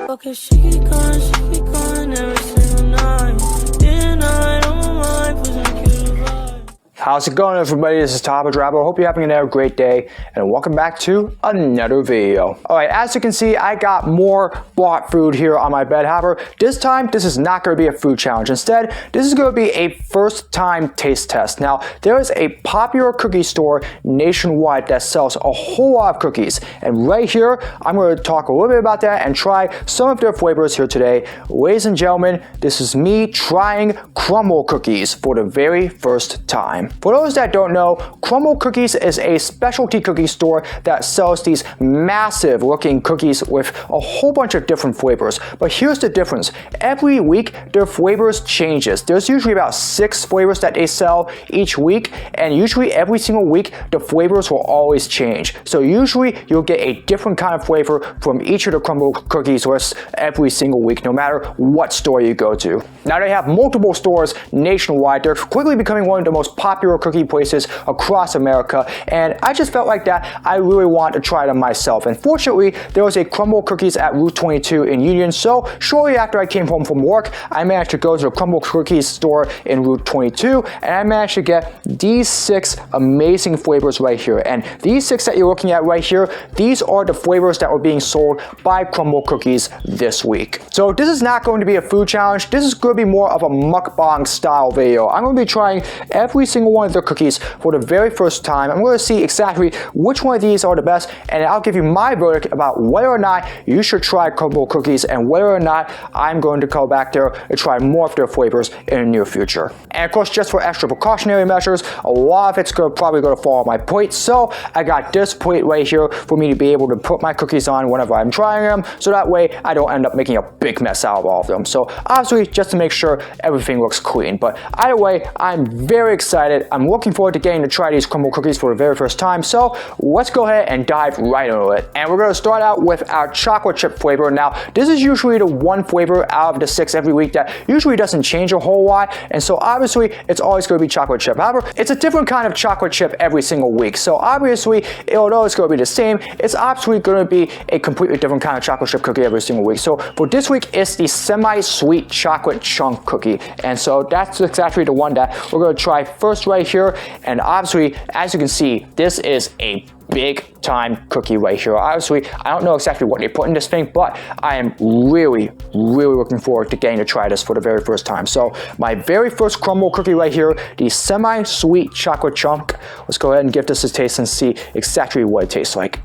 Okay, she be gone every single night. Day and night on my mind, pushing you to vibe. How's it going, everybody? This is Top Rapper. Hope you're having another great day, and welcome back to another video. Alright, as you can see, I got more bought food here on my bed. However, this time, this is not going to be a food challenge. Instead, this is going to be a first-time taste test. Now, there is a popular cookie store nationwide that sells a whole lot of cookies, and right here, I'm going to talk a little bit about that and try some of their flavors here today. Ladies and gentlemen, this is me trying Crumbl Cookies for the very first time. For those that don't know, Crumbl Cookies is a specialty cookie store that sells these massive looking cookies with a whole bunch of different flavors. But here's the difference. Every week, their flavors changes. There's usually about 6 flavors that they sell each week, and usually every single week, the flavors will always change. So usually, you'll get a different kind of flavor from each of the Crumbl Cookies lists every single week, no matter what store you go to. Now, they have multiple stores nationwide. They're quickly becoming one of the most popular cookie places across America, and I just felt like that I really want to try them myself. And fortunately, there was a Crumbl Cookies at Route 22 in Union, so shortly after I came home from work, I managed to go to the Crumbl Cookies store in Route 22, and I managed to get these 6 amazing flavors right here. And these 6 that you're looking at right here, these are the flavors that were being sold by Crumbl Cookies this week. So this is not going to be a food challenge. This is going to be more of a mukbang style video. I'm going to be trying every single one of their cookies for the very first time. I'm going to see exactly which one of these are the best, and I'll give you my verdict about whether or not you should try Crumbl Cookies and whether or not I'm going to go back there and try more of their flavors in the near future. And of course, just for extra precautionary measures, a lot of it's probably going to fall on my plate, so I got this plate right here for me to be able to put my cookies on whenever I'm trying them, so that way I don't end up making a big mess out of all of them. So obviously, just to make sure everything looks clean. But either way, I'm very excited. I'm looking forward to getting to try these Crumbl Cookies for the very first time, so let's go ahead and dive right into it. And we're going to start out with our chocolate chip flavor. Now, this is usually the one flavor out of the 6 every week that usually doesn't change a whole lot, and so obviously it's always going to be chocolate chip. However, it's a different kind of chocolate chip every single week, so obviously, although it's going to be the same, it's absolutely going to be a completely different kind of chocolate chip cookie every single week. So for this week, it's the semi-sweet chocolate chunk cookie, and so that's exactly the one that we're going to try first right here. And obviously, as you can see, this is a big time cookie right here. Obviously, I don't know exactly what they put in this thing, but I am really looking forward to getting to try this for the very first time. So my very first Crumbl cookie right here, the semi-sweet chocolate chunk. Let's go ahead and give this a taste and see exactly what it tastes like.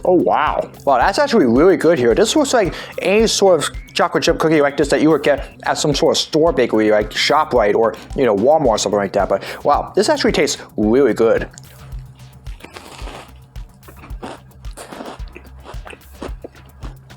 Oh wow. Wow, that's actually really good here. This looks like any sort of chocolate chip cookie like this that you would get at some sort of store bakery like ShopRite or Walmart or something like that. But wow, this actually tastes really good.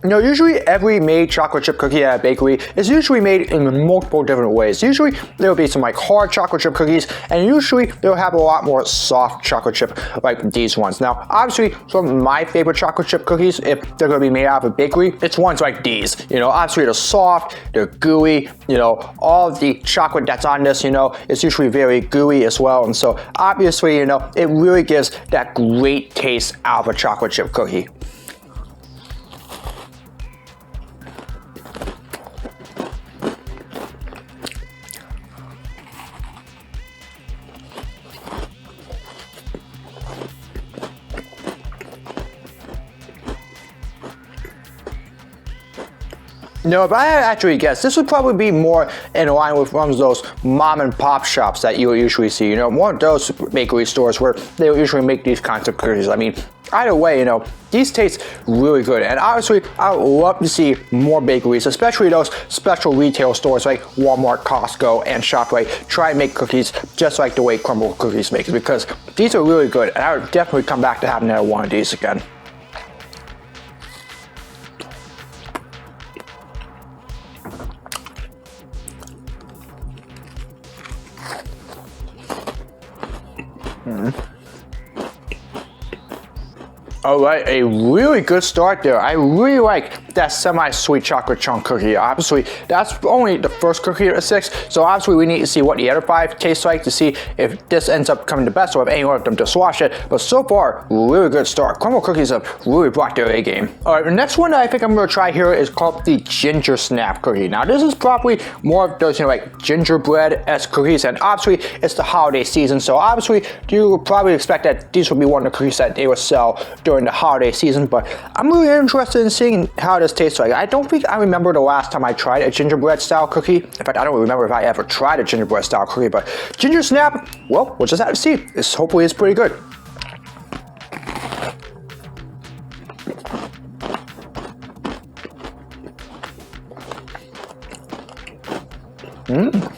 Usually every made chocolate chip cookie at a bakery is usually made in multiple different ways. Usually there will be some like hard chocolate chip cookies, and usually they'll have a lot more soft chocolate chip like these ones. Now, obviously, some of my favorite chocolate chip cookies, if they're going to be made out of a bakery, it's ones like these. Obviously they're soft, they're gooey. All of the chocolate that's on this, it's usually very gooey as well. And so obviously, it really gives that great taste out of a chocolate chip cookie. If I had actually guessed, this would probably be more in line with one of those mom and pop shops that you will usually see. One of those bakery stores where they will usually make these kinds of cookies. I mean, either way, these taste really good. And obviously, I would love to see more bakeries, especially those special retail stores like Walmart, Costco, and ShopRite, try and make cookies just like the way Crumbl Cookies makes, because these are really good. And I would definitely come back to having another one of these again. All right, a really good start there. I really like that semi-sweet chocolate chunk cookie. Obviously, that's only the first cookie of the 6, so obviously we need to see what the other 5 taste like to see if this ends up coming the best or if any one of them just wash it. But so far, really good start. Crumbl Cookies have really brought their A game. Alright, the next one that I think I'm going to try here is called the Ginger Snap Cookie. Now this is probably more of those, like gingerbread-esque cookies, and obviously it's the holiday season, so obviously you would probably expect that these would be one of the cookies that they would sell during the holiday season, but I'm really interested in seeing how this tastes like. I don't think I remember the last time I tried a gingerbread style cookie. In fact, I don't remember if I ever tried a gingerbread style cookie, but Ginger Snap, well, we'll just have to see. Hopefully it's pretty good.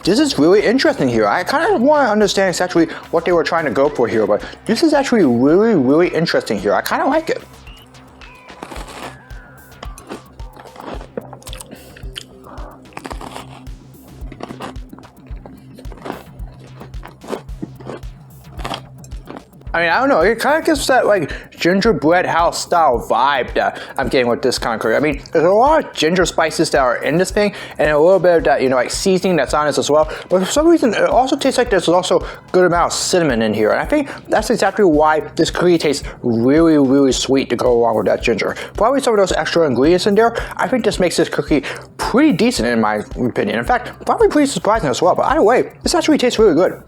This is really interesting here. I kind of want to understand exactly what they were trying to go for here, but this is actually really, really interesting here. I kind of like it. I mean, I don't know, it kind of gives that like gingerbread house style vibe that I'm getting with this kind of cookie. I mean, there's a lot of ginger spices that are in this thing and a little bit of that, like seasoning that's on this as well. But for some reason, it also tastes like there's also a good amount of cinnamon in here. And I think that's exactly why this cookie tastes really, really sweet to go along with that ginger. Probably some of those extra ingredients in there. I think this makes this cookie pretty decent in my opinion. In fact, probably pretty surprising as well. But either way, this actually tastes really good.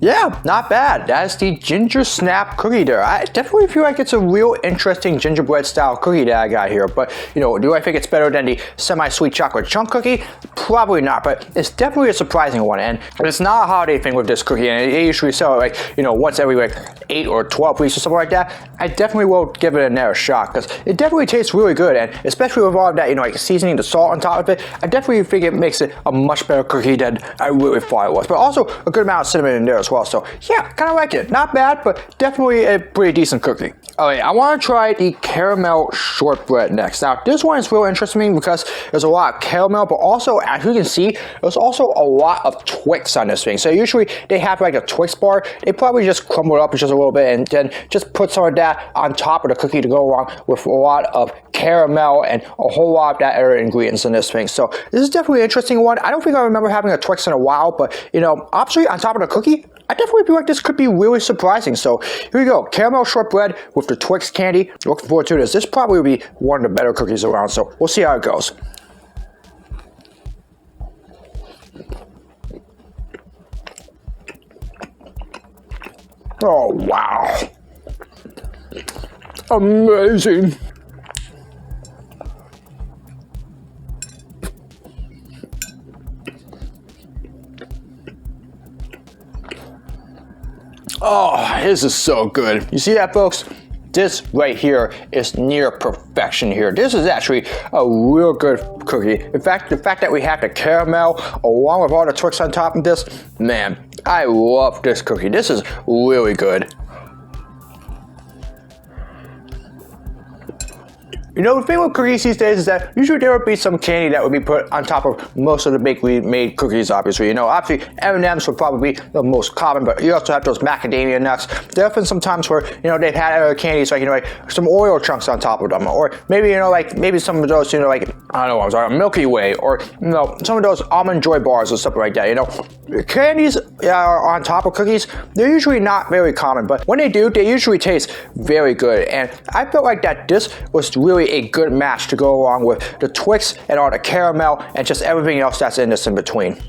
Yeah, not bad. That's the Ginger Snap cookie there. I definitely feel like it's a real interesting gingerbread style cookie that I got here. But, do I think it's better than the semi-sweet chocolate chunk cookie? Probably not, but it's definitely a surprising one. And it's not a holiday thing with this cookie, and they usually sell it once every 8 or 12 weeks or something like that. I definitely will give it another shot because it definitely tastes really good, and especially with all of that, like seasoning, the salt on top of it, I definitely think it makes it a much better cookie than I really thought it was. But also a good amount of cinnamon in there as well. So yeah, kind of like it. Not bad, but definitely a pretty decent cookie. Alright, I want to try the caramel shortbread next. Now, this one is real interesting to me because there's a lot of caramel, but also, as you can see, there's also a lot of Twix on this thing. So usually they have like a Twix bar. They probably just crumble it up just a little bit and then just put some of that on top of the cookie to go along with a lot of caramel and a whole lot of that other ingredients in this thing. So this is definitely an interesting one. I don't think I remember having a Twix in a while, but obviously on top of the cookie, I definitely feel like this could be really surprising. So here we go, caramel shortbread with the Twix candy. Looking forward to this. This probably will be one of the better cookies around, so we'll see how it goes. Oh, wow. Amazing. Oh, this is so good. You see that, folks? This right here is near perfection here. This is actually a real good cookie. In fact, the fact that we have the caramel along with all the Twix on top of this, man, I love this cookie. This is really good. The thing with cookies these days is that usually there would be some candy that would be put on top of most of the bakery-made cookies, obviously. Obviously M&M's would probably be the most common, but you also have those macadamia nuts. There have been some times where, they've had other candies like, some Oreo chunks on top of them, or maybe, maybe some of those, I don't know, I'm sorry, Milky Way, or, some of those Almond Joy bars or something like that, Candies are on top of cookies, they're usually not very common, but when they do, they usually taste very good, and I felt like that this was really a good match to go along with the Twix and all the caramel and just everything else that's in this in between.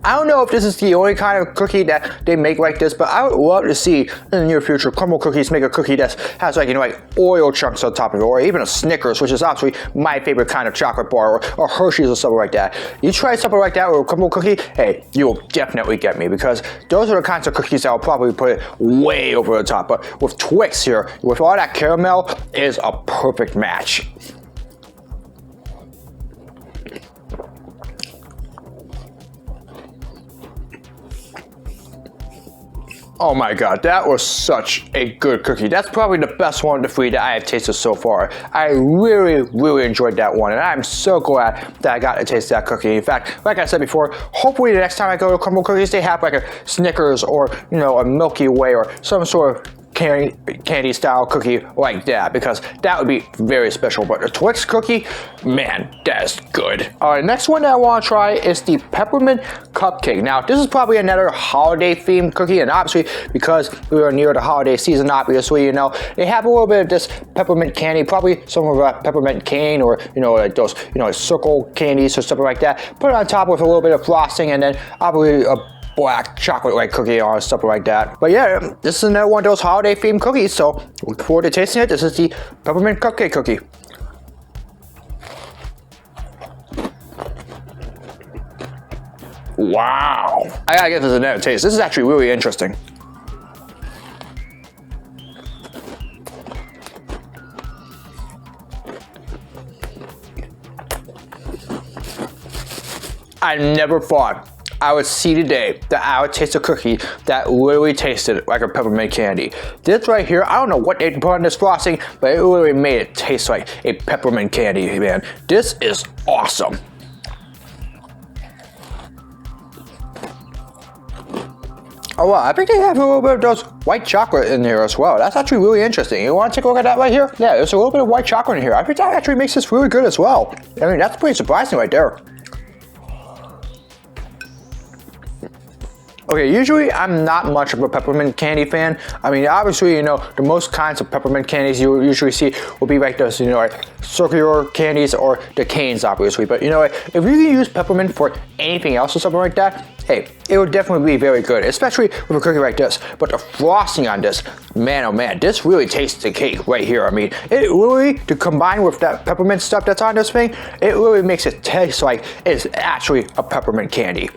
I don't know if this is the only kind of cookie that they make like this, but I would love to see in the near future Crumbl Cookies make a cookie that has like Oreo chunks on top of it, or even a Snickers, which is obviously my favorite kind of chocolate bar, or Hershey's or something like that. You try something like that with a Crumbl cookie, hey, you'll definitely get me, because those are the kinds of cookies that will probably put it way over the top. But with Twix here, with all that caramel, it is a perfect match. Oh my god, that was such a good cookie. That's probably the best one of the three that I have tasted so far. I really enjoyed that one, and I'm so glad that I got to taste that cookie. In fact, like I said before, hopefully the next time I go to Crumbl Cookies, they have like a Snickers or, you know, a Milky Way or some sort of candy style cookie like that, because that would be very special. But the Twix cookie, man, that's good. All right, next one that I want to try is the peppermint cupcake. Now this is probably another holiday themed cookie, and obviously because we are near the holiday season, obviously, you know, they have a little bit of this peppermint candy, probably some of a peppermint cane, or, you know, like those, you know, circle candies or something like that. Put it on top with a little bit of frosting, and then probably a black chocolate like cookie or something like that. But yeah, this is another one of those holiday themed cookies, so look forward to tasting it. This is the peppermint cupcake cookie. Wow, I gotta get this another taste. This is actually really interesting. I never thought I would see today that I would taste a cookie that literally tasted like a peppermint candy. This right here, I don't know what they put in this frosting, but it literally made it taste like a peppermint candy, man. This is awesome. Oh wow, I think they have a little bit of those white chocolate in here as well. That's actually really interesting. You want to take a look at that right here? Yeah, there's a little bit of white chocolate in here. I think that actually makes this really good as well. I mean, that's pretty surprising right there. Okay, usually I'm not much of a peppermint candy fan. I mean, obviously, you know, the most kinds of peppermint candies you usually see will be like those, you know, like circular candies or the canes, obviously. But you know, if you can use peppermint for anything else or something like that, hey, it would definitely be very good, especially with a cookie like this. But the frosting on this, man, oh man, this really tastes the cake right here. I mean, it really, to combine with that peppermint stuff that's on this thing, it really makes it taste like it's actually a peppermint candy.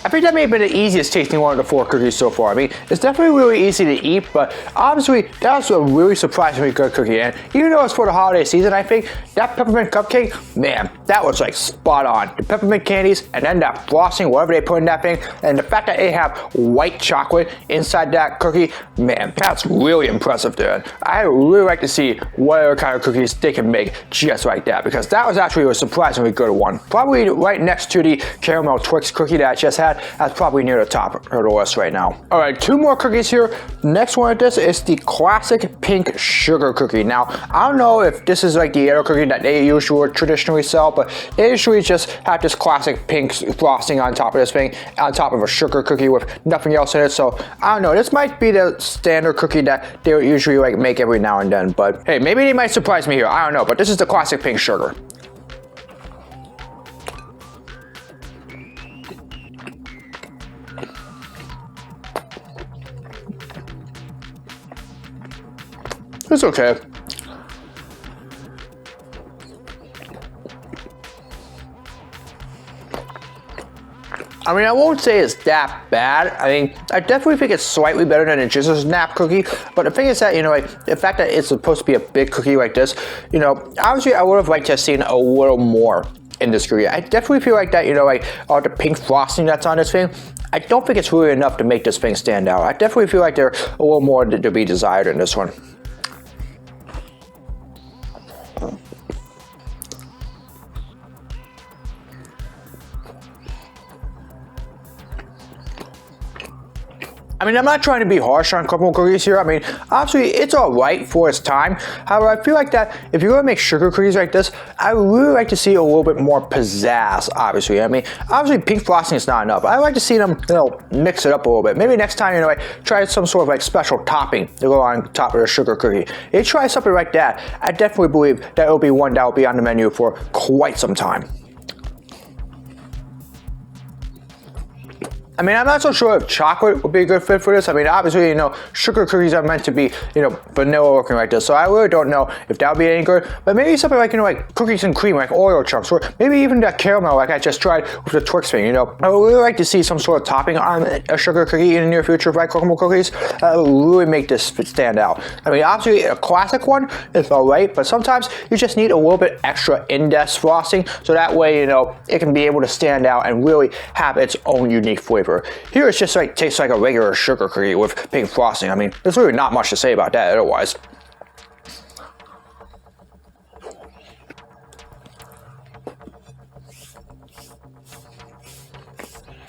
I think that may have been the easiest tasting one of the 4 cookies so far. I mean, it's definitely really easy to eat, but obviously that was a really surprisingly good cookie. And even though it's for the holiday season, I think that peppermint cupcake, man, that was like spot on. The peppermint candies, and then that frosting, whatever they put in that thing, and the fact that they have white chocolate inside that cookie, man, that's really impressive, dude. I really like to see what other kind of cookies they can make just like that, because that was actually a surprisingly good one. Probably right next to the caramel Twix cookie that I just had. That's probably near the top of the list right now. All right, 2 more cookies here. Next one of this is the classic pink sugar cookie. Now, I don't know if this is like the other cookie that they usually traditionally sell, but they usually just have this classic pink frosting on top of this thing, on top of a sugar cookie with nothing else in it. So I don't know, this might be the standard cookie that they usually like make every now and then, but hey, maybe they might surprise me here. I don't know, but this is the classic pink sugar. It's okay. I mean, I won't say it's that bad. I mean, I definitely think it's slightly better than a just a snap cookie. But the thing is that, you know, like, the fact that it's supposed to be a big cookie like this, you know, obviously I would have liked to have seen a little more in this cookie. I definitely feel like that, you know, like all the pink frosting that's on this thing, I don't think it's really enough to make this thing stand out. I definitely feel like there's a little more to be desired in this one. I mean, I'm not trying to be harsh on Crumbl Cookies here. I mean, obviously, it's all right for its time. However, I feel like that if you're going to make sugar cookies like this, I would really like to see a little bit more pizzazz, obviously. I mean, obviously, pink frosting is not enough. I like to see them, you know, mix it up a little bit. Maybe next time, you know, like, try some sort of like special topping to go on top of the sugar cookie. If you try something like that, I definitely believe that it'll be one that will be on the menu for quite some time. I mean, I'm not so sure if chocolate would be a good fit for this. I mean, obviously, you know, sugar cookies are meant to be, you know, vanilla looking like this. So I really don't know if that would be any good. But maybe something like, you know, like cookies and cream, like Oreo chunks, or maybe even that caramel like I just tried with the Twix thing, you know. I would really like to see some sort of topping on a sugar cookie in the near future, right? Crumbl Cookies. That will really make this stand out. I mean, obviously, a classic one is alright, but sometimes you just need a little bit extra in-depth frosting, so that way, you know, it can be able to stand out and really have its own unique flavor. Here it's just like tastes like a regular sugar cookie with pink frosting. I mean, there's really not much to say about that otherwise.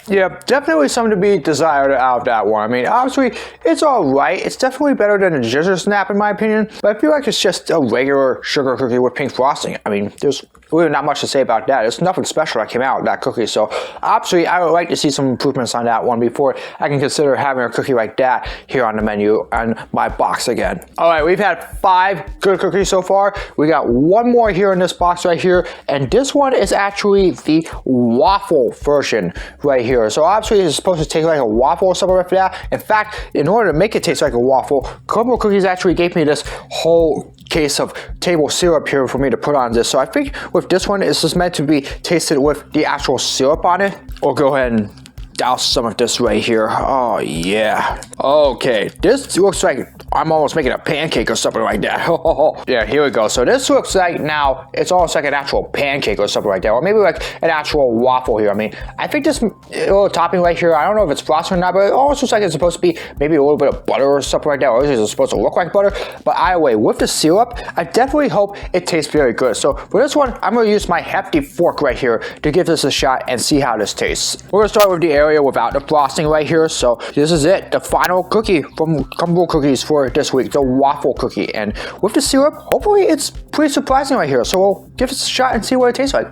Yeah, definitely something to be desired out of that one. I mean, obviously, it's alright. It's definitely better than a ginger snap in my opinion, but I feel like it's just a regular sugar cookie with pink frosting. I mean, there's really not much to say about that. There's nothing special that came out of that cookie, so obviously, I would like to see some improvements on that one before I can consider having a cookie like that here on the menu and my box again. Alright, we've had 5 good cookies so far. We got one more here in this box right here, and this one is actually the waffle version right here. So obviously it's supposed to taste like a waffle or something like that. In fact, in order to make it taste like a waffle, Crumbl Cookies actually gave me this whole case of table syrup here for me to put on this. So I think with this one, it's just meant to be tasted with the actual syrup on it. Or go ahead and douse some of this right here. Oh yeah. Okay, this looks like I'm almost making a pancake or something like that. Yeah, here we go. So this looks like now it's almost like an actual pancake or something like that, or maybe like an actual waffle here. I mean, I think this little topping right here, I don't know if it's frosting or not, but it almost looks like it's supposed to be maybe a little bit of butter or something like that, or is it supposed to look like butter? But either way, with the syrup, I definitely hope it tastes very good. So for this one, I'm gonna use my hefty fork right here to give this a shot and see how this tastes. We're gonna start with the area without the frosting right here. So this is it, the final cookie from Crumbl Cookies for this week, the waffle cookie. And with the syrup, hopefully it's pretty surprising right here. So we'll give this a shot and see what it tastes like.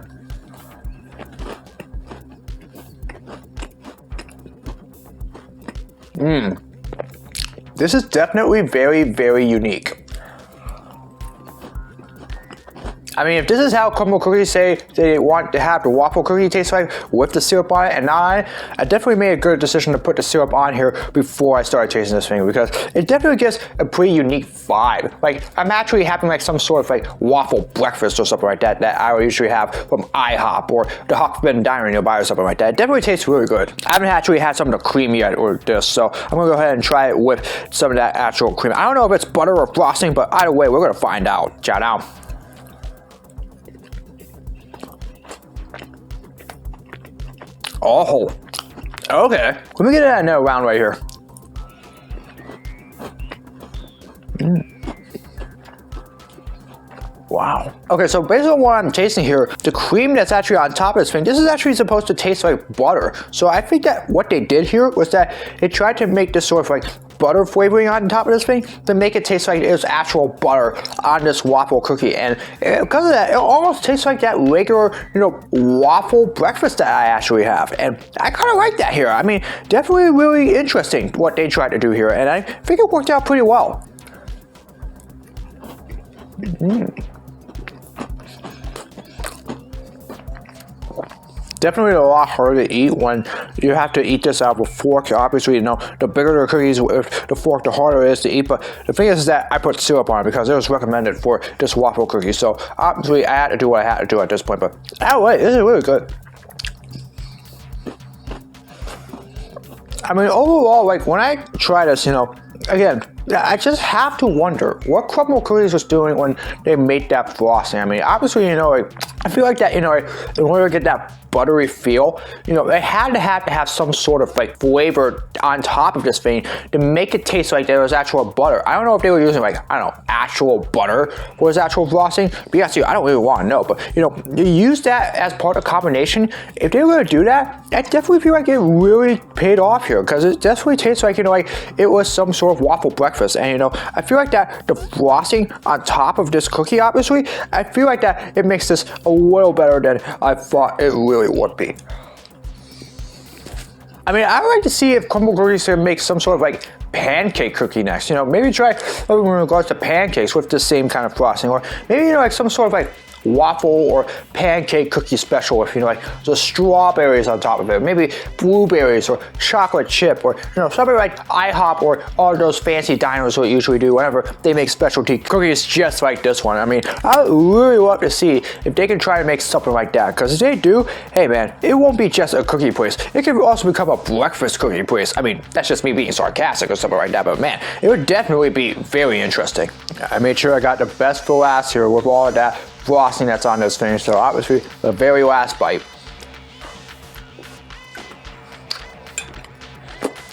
This is definitely very, very unique. I mean, if this is how Crumbl Cookies say they want to have the waffle cookie taste like with the syrup on it and not on it, I definitely made a good decision to put the syrup on here before I started tasting this thing, because it definitely gives a pretty unique vibe. Like, I'm actually having like some sort of like waffle breakfast or something like that that I would usually have from IHOP or the Hoffman Diner nearby or something like that. It definitely tastes really good. I haven't actually had some of the cream yet or this, so I'm gonna go ahead and try it with some of that actual cream. I don't know if it's butter or frosting, but either way, we're gonna find out. Ciao now. Oh, okay. Let me get another round right here. Wow. Okay, so based on what I'm tasting here, the cream that's actually on top of this thing, this is actually supposed to taste like butter. So I think that what they did here was that they tried to make this sort of like butter flavoring on top of this thing to make it taste like it's actual butter on this waffle cookie. And because of that, it almost tastes like that regular, you know, waffle breakfast that I actually have. And I kind of like that here. I mean, definitely really interesting what they tried to do here. And I think it worked out pretty well. Definitely a lot harder to eat when you have to eat this out of a fork. Obviously, you know, the bigger the cookies with the fork, the harder it is to eat. But the thing is that I put syrup on it because it was recommended for this waffle cookie. So obviously, I had to do what I had to do at this point. But anyway, this is really good. I mean, overall, like when I try this, you know, again, I just have to wonder what Crumbl Cookies was doing when they made that frosting. I mean, obviously, you know, like, I feel like that, you know, like, in order to get that buttery feel, you know, they had to have some sort of like flavor on top of this thing to make it taste like there was actual butter. I don't know if they were using like, I don't know, actual butter for this actual frosting. But yes, I don't really want to know. But you know, you use that as part of the combination. If they were going to do that, I definitely feel like it really paid off here, because it definitely tastes like, you know, like it was some sort of waffle breakfast. And you know, I feel like that the frosting on top of this cookie, obviously, I feel like that it makes this a little better than I thought it really would be. I mean, I would like to see if Crumbl Cookies can make some sort of like pancake cookie next. You know, maybe try in regards to pancakes with the same kind of frosting, or maybe, you know, like some sort of like waffle or pancake cookie special with, like the strawberries on top of it, maybe blueberries or chocolate chip, or something like IHOP or all those fancy diners will usually do whenever they make specialty cookies just like this one. I mean, I would really love to see if they can try to make something like that, because if they do, hey man, it won't be just a cookie place. It can also become a breakfast cookie place. I mean, that's just me being sarcastic or something like that, but man, it would definitely be very interesting. I made sure I got the best for last here with all of that frosting that's on this thing, so obviously the very last bite.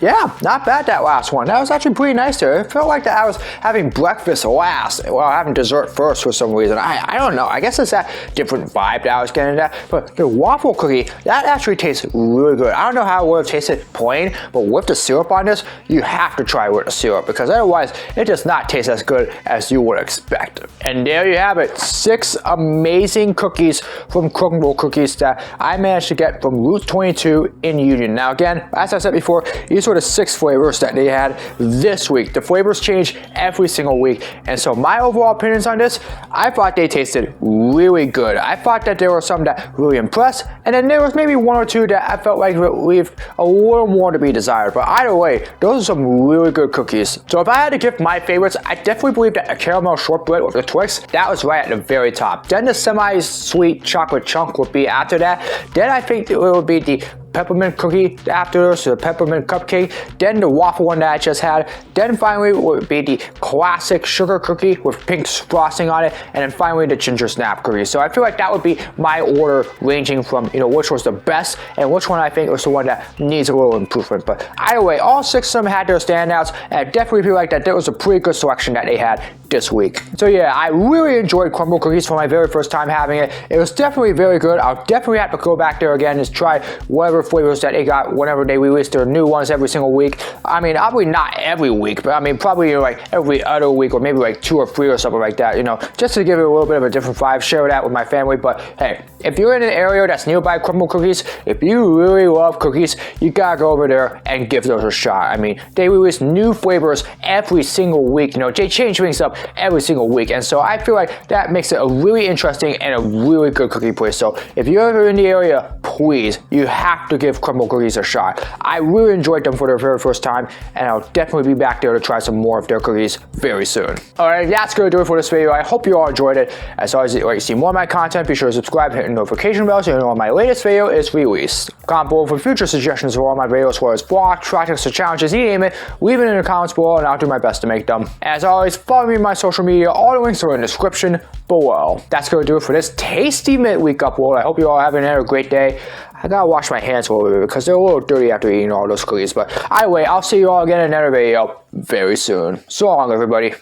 Yeah, not bad that last one. That was actually pretty nice there. It felt like that I was having breakfast last while having dessert first for some reason. I don't know. I guess it's that different vibe that I was getting at. But the waffle cookie, that actually tastes really good. I don't know how it would have tasted plain, but with the syrup on this, you have to try with the syrup, because otherwise it does not taste as good as you would expect. And there you have it. 6 amazing cookies from Crumbl Cookies that I managed to get from Route 22 in Union. Now again, as I said before, these were the 6 flavors that they had this week. The flavors change every single week, and so my overall opinions on this, I thought they tasted really good. I thought that there were some that really impressed, and then there was maybe 1 or 2 that I felt like leave a little more to be desired. But either way, those are some really good cookies. So if I had to give my favorites, I definitely believe that a caramel shortbread with the Twix, that was right at the very top. Then the semi-sweet chocolate chunk would be after that. Then I think it would be the peppermint cookie after, so the peppermint cupcake, then the waffle one that I just had, then finally would be the classic sugar cookie with pink frosting on it, and then finally the ginger snap cookie. So I feel like that would be my order, ranging from which was the best and which one I think was the one that needs a little improvement. But either way, all 6 of them had their standouts, and I definitely feel like that there was a pretty good selection that they had this week. So yeah, I really enjoyed Crumbl Cookies for my very first time having it. It was definitely very good. I'll definitely have to go back there again and try whatever flavors that they got whenever they release their new ones every single week. I mean, probably not every week, but I mean probably like every other week, or maybe like 2 or 3 or something like that, just to give it a little bit of a different vibe, share that with my family. But hey, if you're in an area that's nearby Crumbl Cookies, if you really love cookies, you gotta go over there and give those a shot. I mean, they release new flavors every single week. They change things up every single week, and so I feel like that makes it a really interesting and a really good cookie place. So if you're ever in the area, please, you have to give Crumbl Cookies a shot. I really enjoyed them for their very first time, and I'll definitely be back there to try some more of their cookies very soon. Alright, that's gonna do it for this video. I hope you all enjoyed it. As always, if you like to see more of my content, be sure to subscribe and hit the notification bell so you know when my latest video is released. Comment below for future suggestions for all my videos, whether it's vlogs, projects, or challenges, you name it. Leave it in the comments below and I'll do my best to make them. As always, follow me on my social media. All the links are in the description below. That's gonna do it for this tasty midweek upload. I hope you all having a great day. I gotta wash my hands a little bit because they're a little dirty after eating all those cookies. But either way, I'll see you all again in another video very soon. So long, everybody.